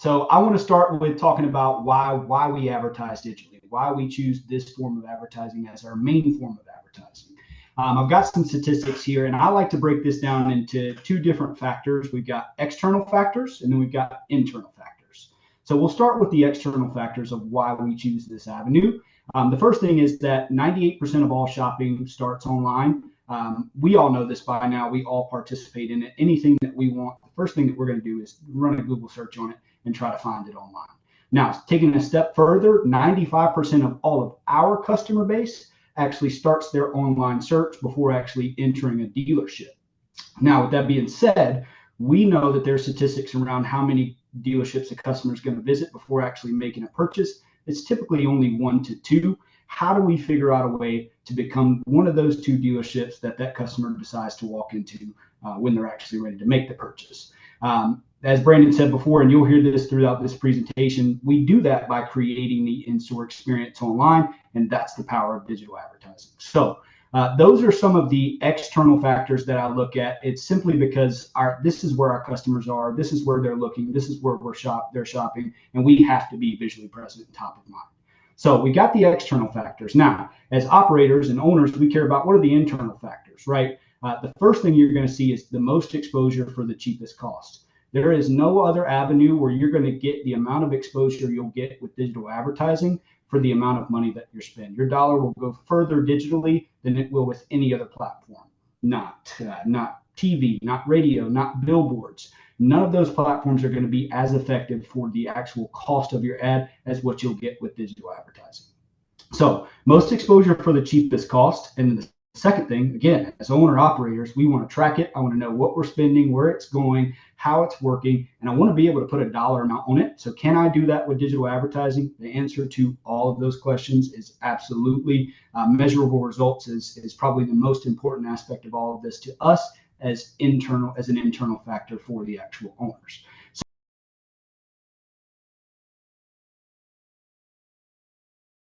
So I want to start with talking about why we advertise digitally, why we choose this form of advertising as our main form of advertising. I've got some statistics here, and I like to break this down into two different factors. We've got external factors, and then we've got internal factors. So we'll start with the external factors of why we choose this avenue. The first thing is that 98% of all shopping starts online. We all know this by now. We all participate in it. Anything that we want, the first thing that we're going to do is run a Google search on it and try to find it online. Now, taking a step further, 95% of all of our customer base actually starts their online search before actually entering a dealership. Now, with that being said, we know that there's statistics around how many dealerships a customer is going to visit before actually making a purchase. It's typically only 1 to 2. How do we figure out a way to become one of those 2 dealerships that customer decides to walk into when they're actually ready to make the purchase? As Brandon said before, and you'll hear this throughout this presentation, we do that by creating the in-store experience online, and that's the power of digital advertising. So those are some of the external factors that I look at. It's simply because this is where our customers are, this is where they're looking, this is where they're shopping, and we have to be visually present and top of mind. So we got the external factors. Now, as operators and owners, we care about what are the internal factors, right? The first thing you're going to see is the most exposure for the cheapest cost. There is no other avenue where you're going to get the amount of exposure you'll get with digital advertising for the amount of money that you're spending. Your dollar will go further digitally than it will with any other platform. Not TV, not radio, not billboards. None of those platforms are going to be as effective for the actual cost of your ad as what you'll get with digital advertising. So most exposure for the cheapest cost. And the second thing, again, as owner operators, we want to track it. I want to know what we're spending, where it's going, how it's working, and I want to be able to put a dollar amount on it. So can I do that with digital advertising? The answer to all of those questions is absolutely. Measurable results is probably the most important aspect of all of this to us as an internal factor for the actual owners.